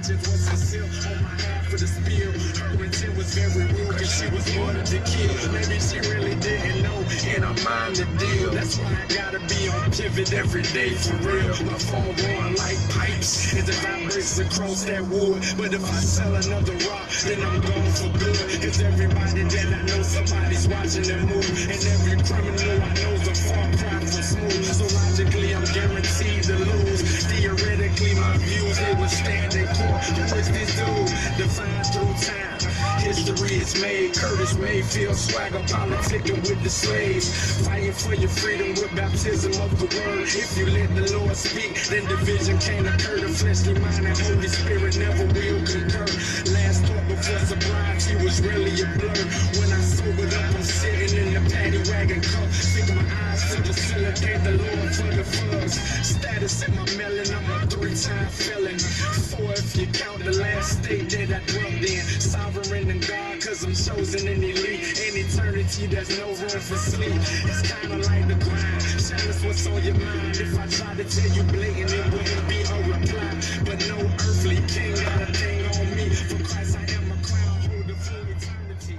just was sincere on my half of the spiel. Her intent was very rude, cause she was wanted to kill. Maybe she really didn't know, and I mind the deal. That's why I gotta be on pivot every day for real. My phone going like pipes as it vibrates across that wood. But if I sell another rock, then I'm gone for good. Cause everybody that I know, somebody's watching them move. And every criminal I know's a far cry from smooth. So logically, I'm guaranteed to lose. Theoretically, my views, they will stand in court. Who is this dude? Defined through time. History is made. Curtis Mayfield swagger politicking with the slaves. Fighting for your freedom with baptism of the word. If you let the Lord speak, then division can't occur. The fleshly mind and Holy Spirit never will concur. Last thought before sobriety was really a blur. When I sobered up, I'm sitting in the paddy wagon cup. Stick my eyes to the ceiling, thank the Lord for the fuzz. Status in my melon, I'm a 3-time felon. 4 if you count the last state that I dwelled in. Sovereign in God, cause I'm chosen in elite. In eternity, there's no room for sleep. It's kinda like the grind. Shallist, what's on your mind? If I try to tell you blatant, it wouldn't be a reply. But no earthly king got a thing on me. For Christ, I am a crown holder for eternity.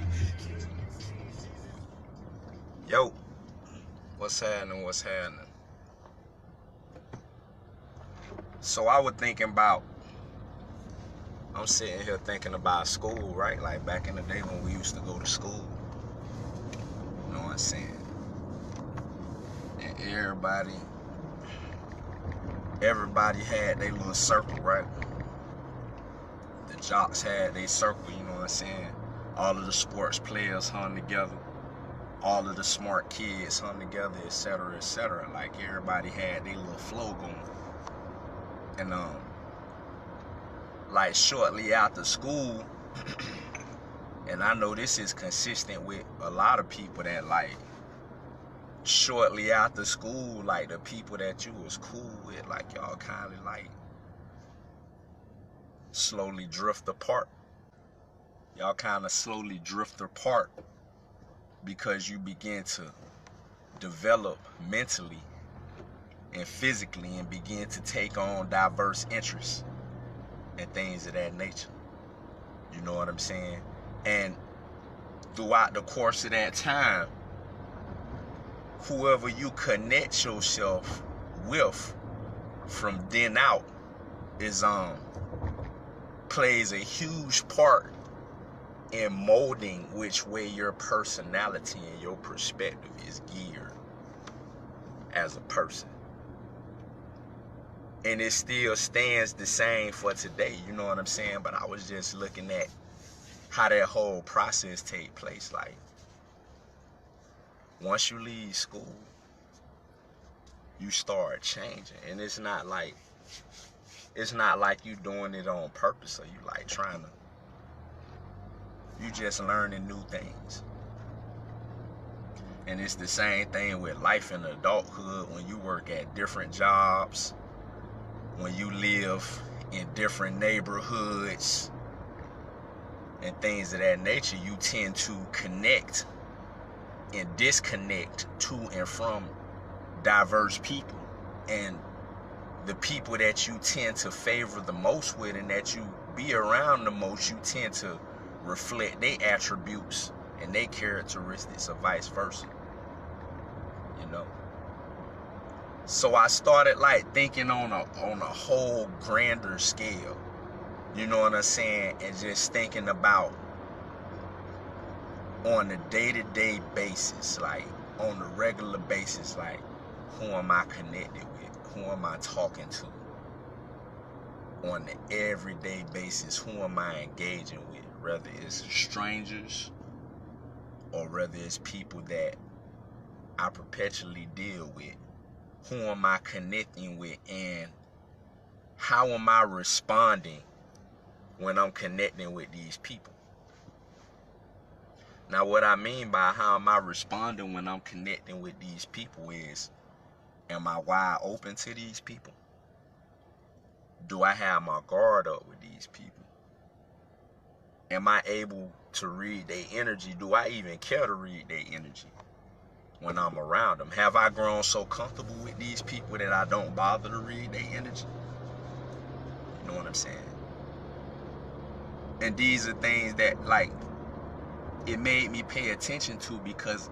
Yo, what's happening? What's happening? So I was thinking about, I'm sitting here thinking about school, right? Like back in the day when we used to go to school. You know what I'm saying? And everybody had their little circle, right? The jocks had their circle, you know what I'm saying? All of the sports players hung together. All of the smart kids hung together, etc., etc. Like everybody had their little flow going. And like shortly after school, and I know this is consistent with a lot of people, that like shortly after school, like the people that you was cool with, like y'all kind of like slowly drift apart. Y'all kind of slowly drift apart because you begin to develop mentally and physically and begin to take on diverse interests and things of that nature. You know what I'm saying? And throughout the course of that time, whoever you connect yourself with from then out is plays a huge part in molding which way your personality and your perspective is geared as a person. And it still stands the same for today, you know what I'm saying? But I was just looking at how that whole process take place. Like, once you leave school, you start changing. And it's not like you doing it on purpose, or you like trying to, you just learning new things. And it's the same thing with life in adulthood, when you work at different jobs, when you live in different neighborhoods and things of that nature, you tend to connect and disconnect to and from diverse people. And the people that you tend to favor the most with and that you be around the most, you tend to reflect their attributes and their characteristics, or vice versa. You know? So I started like thinking on a whole grander scale, you know what I'm saying, and just thinking about on a day-to-day basis, like on a regular basis, like who am I connected with, who am I talking to, on the everyday basis, who am I engaging with, whether it's strangers or whether it's people that I perpetually deal with. Who am I connecting with, and how am I responding when I'm connecting with these people? Now, what I mean by how am I responding when I'm connecting with these people is, am I wide open to these people? Do I have my guard up with these people? Am I able to read their energy? Do I even care to read their energy when I'm around them? Have I grown so comfortable with these people that I don't bother to read their energy? You know what I'm saying? And these are things that, like, it made me pay attention to, because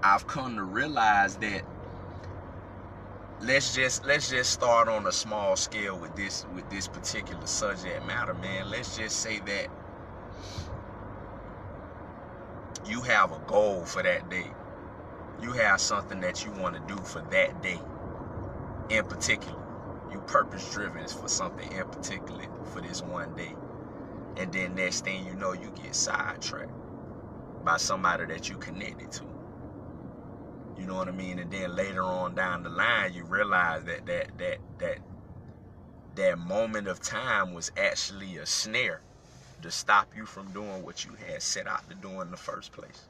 I've come to realize that let's just start on a small scale with this particular subject matter, man. Let's just say that you have a goal for that day. You have something that you want to do for that day in particular. You purpose driven for something in particular for this one day. And then next thing you know, you get sidetracked by somebody that you connected to. You know what I mean? And then later on down the line, you realize that moment of time was actually a snare to stop you from doing what you had set out to do in the first place.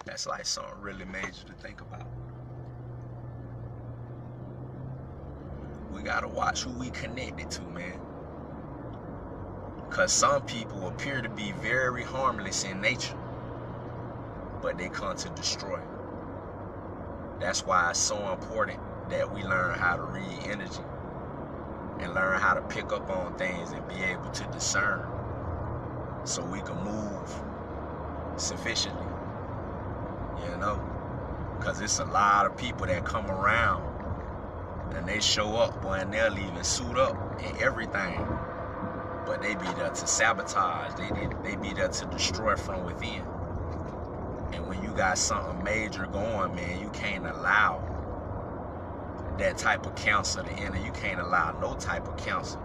That's like something really major to think about. We gotta watch who we connected to, man. Because some people appear to be very harmless in nature, but they come to destroy. That's why it's so important that we learn how to read energy and learn how to pick up on things and be able to discern, so we can move sufficiently, you know? Because it's a lot of people that come around and they show up, boy, and they'll even suit up and everything, but they be there to sabotage. They be there to destroy from within. And when you got something major going, man, you can't allow that type of counsel to enter. You can't allow no type of counsel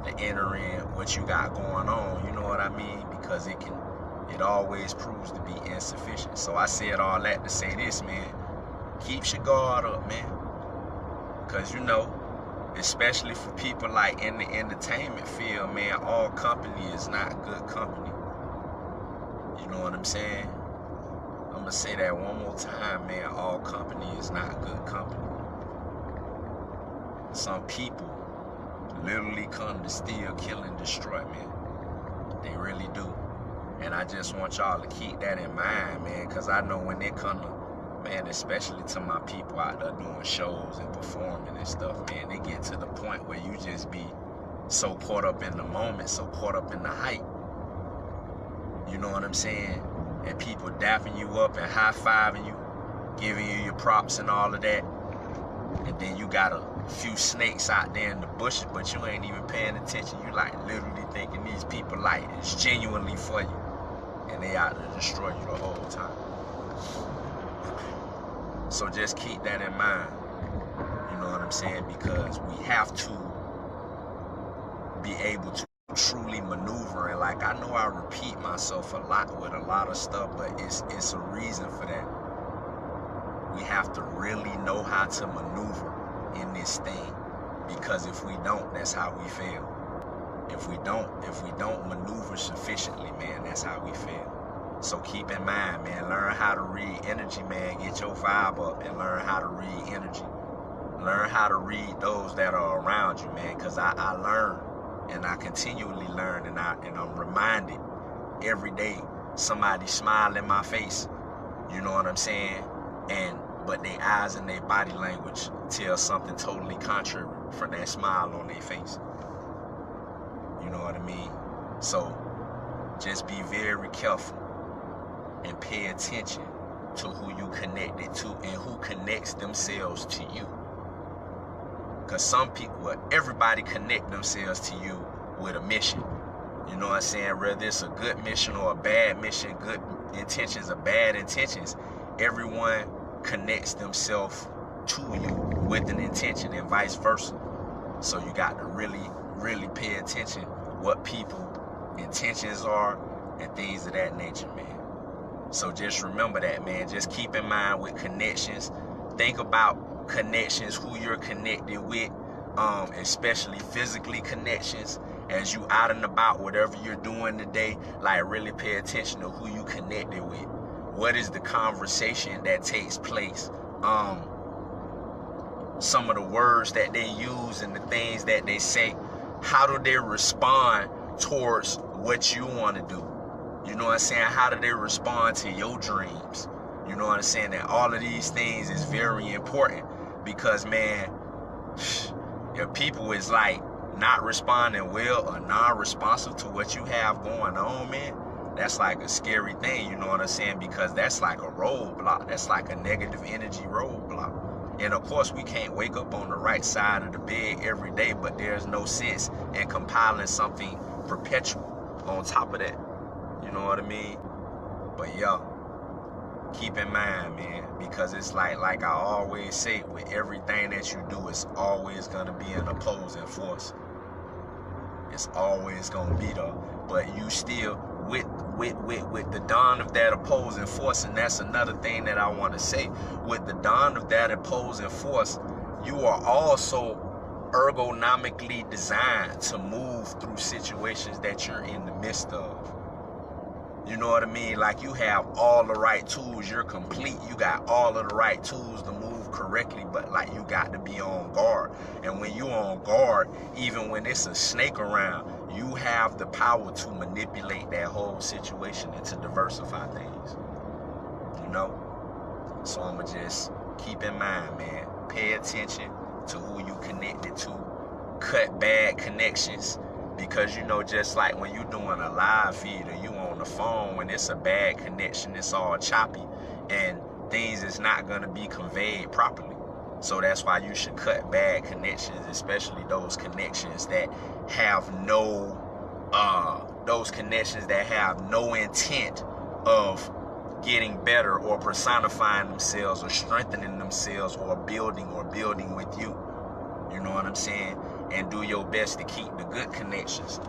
to enter in what you got going on. You know what I mean? Because it always proves to be insufficient. So I said all that to say this, man. Keep your guard up, man. Because, you know, especially for people like in the entertainment field, man, all company is not good company. You know what I'm saying? I'm going to say that one more time, man. All company is not good company. Some people literally come to steal, kill, and destroy, man. They really do. And I just want y'all to keep that in mind, man, because I know when they come to, man, especially to my people out there doing shows and performing and stuff, man, they get to the point where you just be so caught up in the moment, so caught up in the hype. You know what I'm saying? And people dapping you up and high-fiving you, giving you your props and all of that. And then you got a few snakes out there in the bushes, but you ain't even paying attention. You like literally thinking these people like it's genuinely for you. And they out to destroy you the whole time. So just keep that in mind. You know what I'm saying? Because we have to be able to truly maneuver. And like, I know I repeat myself a lot with a lot of stuff, but it's a reason for that. We have to really know how to maneuver in this thing, because if we don't, that's how we fail. If we don't maneuver sufficiently, man, that's how we fail. So keep in mind, man, learn how to read energy, man. Get your vibe up and learn how to read energy. Learn how to read those that are around you, man, because I learn and I continually learn, and I'm reminded every day somebody smile in my face. You know what I'm saying? But their eyes and their body language tell something totally contrary from that smile on their face. You know what I mean? So just be very careful and pay attention to who you connected to and who connects themselves to you. Because some people, everybody connect themselves to you with a mission. You know what I'm saying? Whether it's a good mission or a bad mission, good intentions or bad intentions, everyone connects themselves to you with an intention and vice versa. So you got to really, really pay attention what people's intentions are and things of that nature, man. So just remember that, man. Just keep in mind with connections. Think about connections, who you're connected with, especially physically connections. As you out and about, whatever you're doing today, like really pay attention to who you connected with. What is the conversation that takes place? Some of the words that they use and the things that they say, how do they respond towards what you want to do? You know what I'm saying? How do they respond to your dreams? You know what I'm saying? That all of these things is very important because, man, if if people is like not responding well or non-responsive to what you have going on, man, that's like a scary thing, you know what I'm saying? Because that's like a roadblock. That's like a negative energy roadblock. And of course, we can't wake up on the right side of the bed every day, but there's no sense in compiling something perpetual on top of that. You know what I mean? But yeah, keep in mind, man, because it's like I always say, with everything that you do, it's always going to be an opposing force. It's always going to be there. But you still, with the dawn of that opposing force, and that's another thing that I want to say, with the dawn of that opposing force, you are also ergonomically designed to move through situations that you're in the midst of. You know what I mean? Like, you have all the right tools. You're complete. You got all of the right tools to move correctly, but like, you got to be on guard. And when you on guard, even when it's a snake around, you have the power to manipulate that whole situation and to diversify things. You know? So I'ma just keep in mind, man, pay attention to who you connected to. Cut bad connections. Because, you know, just like when you're doing a live feed or you on the phone, when it's a bad connection, it's all choppy and things is not going to be conveyed properly. So that's why you should cut bad connections, especially those connections that have no intent of getting better or personifying themselves or strengthening themselves or building with you. You know what I'm saying? And do your best to keep the good connections.